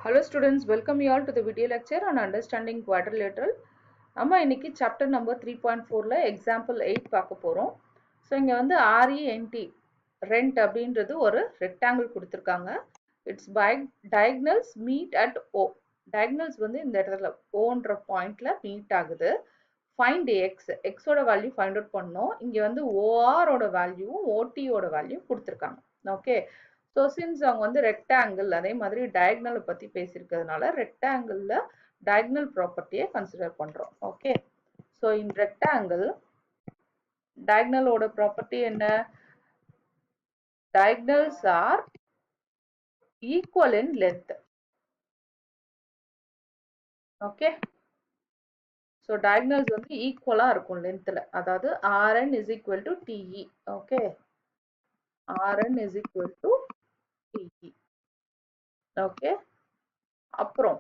Hello students, welcome you all to the video lecture on understanding quadrilateral. நம்ம இன்னைக்கு chapter number 3.4ல example 8 பார்க்க போறோம். So இங்க வந்து RENT rent அப்படின்றது ஒரு rectangle கொடுத்திருக்காங்க. Its diagonals meet at O. Diagonals வந்து இந்த இடத்துல Oன்ற பாயிண்ட்ல மீட் ஆகுது. Find x. X ஓட வேல்யூ ஃபைண்ட் அவுட் பண்ணோம். இங்க வந்து OR ஓட வேல்யூவும் OT ஓட வேல்யூ கொடுத்திருக்காங்க. ஓகே. ஸோ சின்ஸ் அவங்க வந்து ரெக்டாங்கிள் அதே மாதிரி டயக்னலை பற்றி பேசியிருக்கிறதுனால ரெக்டாங்கிளில் டயக்னல் ப்ராப்பர்ட்டியை கன்சிடர் பண்ணுறோம். ஓகே. ஸோ இன் ரெக்டாங்கிள் டயக்னலோட ப்ராப்பர்ட்டி என்ன? Diagonals are equal in length. Okay. So diagonals வந்து ஈக்குவலாக இருக்கும் லென்த்தில். அதாவது Rn is equal to TE. Okay. Rn is equal to TE. Okay. அப்புறம்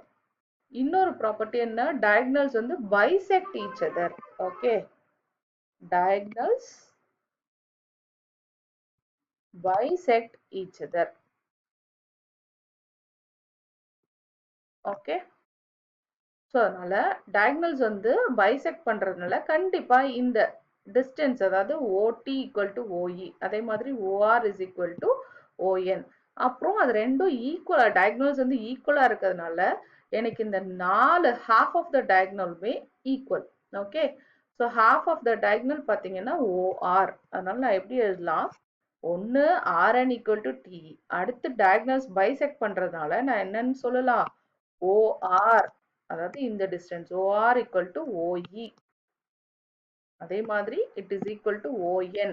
இன்னொரு ப்ராப்பர்ட்டி என்ன? diagonals வந்து bisect each other. Okay. diagonals bisect each other. Okay. So அதனால diagonals வந்து bisect பண்றதுனால கண்டிப்பா இந்த distance அதாவது OT equal to OE அதே மாதிரி OR is equal to ON. அப்புறம் அது ரெண்டும் ஈக்குவலா diagonals வந்து ஈக்குவலா இருக்கிறதுனால எனக்கு இந்த 4 half of the diagonalமே equal. Okay. So half of the diagonal பார்த்தீங்கன்னா OR. அதனால நான் எப்படி எழுதலாம்? ஒன்னு Rn equal to T. அடுத்து diagonals bisect பண்றதுனால நான் என்னன்னு சொல்லலாம்? OR. அதாவது இந்த distance OR equal to OE. அதே மாதிரி it is equal to ON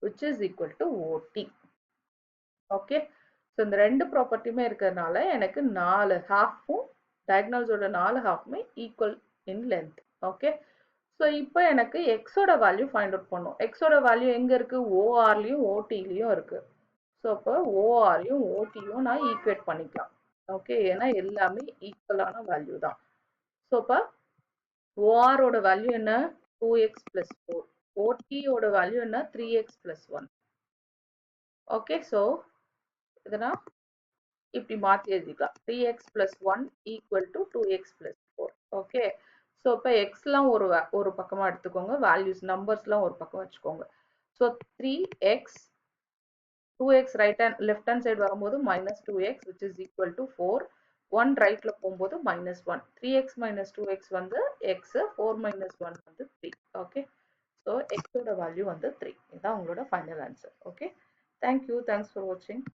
which is equal to OT. Okay. So இந்த ரெண்டு ப்ராப்பர்ட்டியுமே இருக்கிறதுனால எனக்கு 4 ஹாஃபும் டயக்னல்ஸோட 4 ஹாஃப்மே equal in length. Okay. So இப்போ எனக்கு எக்ஸோட வேல்யூ ஃபைண்ட் அவுட் பண்ணும். எக்ஸோட வேல்யூ எங்கே இருக்குது? ஓஆர்லையும் ஓடிலையும் இருக்குது. ஸோ அப்போ ஓஆரையும் ஓடியும் நான் ஈக்குவேட் பண்ணிக்கலாம். ஓகே. ஏன்னா எல்லாமே ஈக்குவலான வேல்யூ தான். ஸோ இப்போ ஓஆரோட வேல்யூ என்ன? 2x plus 4. ஓடியோட வேல்யூ என்ன? 3x plus 1. ஓகே. ஸோ இதனா இப்படி மாற்றி எழுதிக்கலாம். 3x plus 1 equal to 2x plus 4. Okay. So இப்போ எக்ஸ்லாம் ஒரு பக்கமாக எடுத்துக்கோங்க. வேல்யூஸ் நம்பர்ஸ்லாம் ஒரு பக்கம் வச்சுக்கோங்க. So 3x 2x left hand side வரும்போது minus 2x which is equal to 4. 1 ரைட்ல போகும்போது minus 1. 3x minus 2x வந்து x, 4 minus 1 வந்து 3. ஓகே. ஸோ எக்ஸோட வேல்யூ வந்து 3. இதுதான் உங்களோட final answer. Okay. Thank you. Thanks for வாட்சிங்.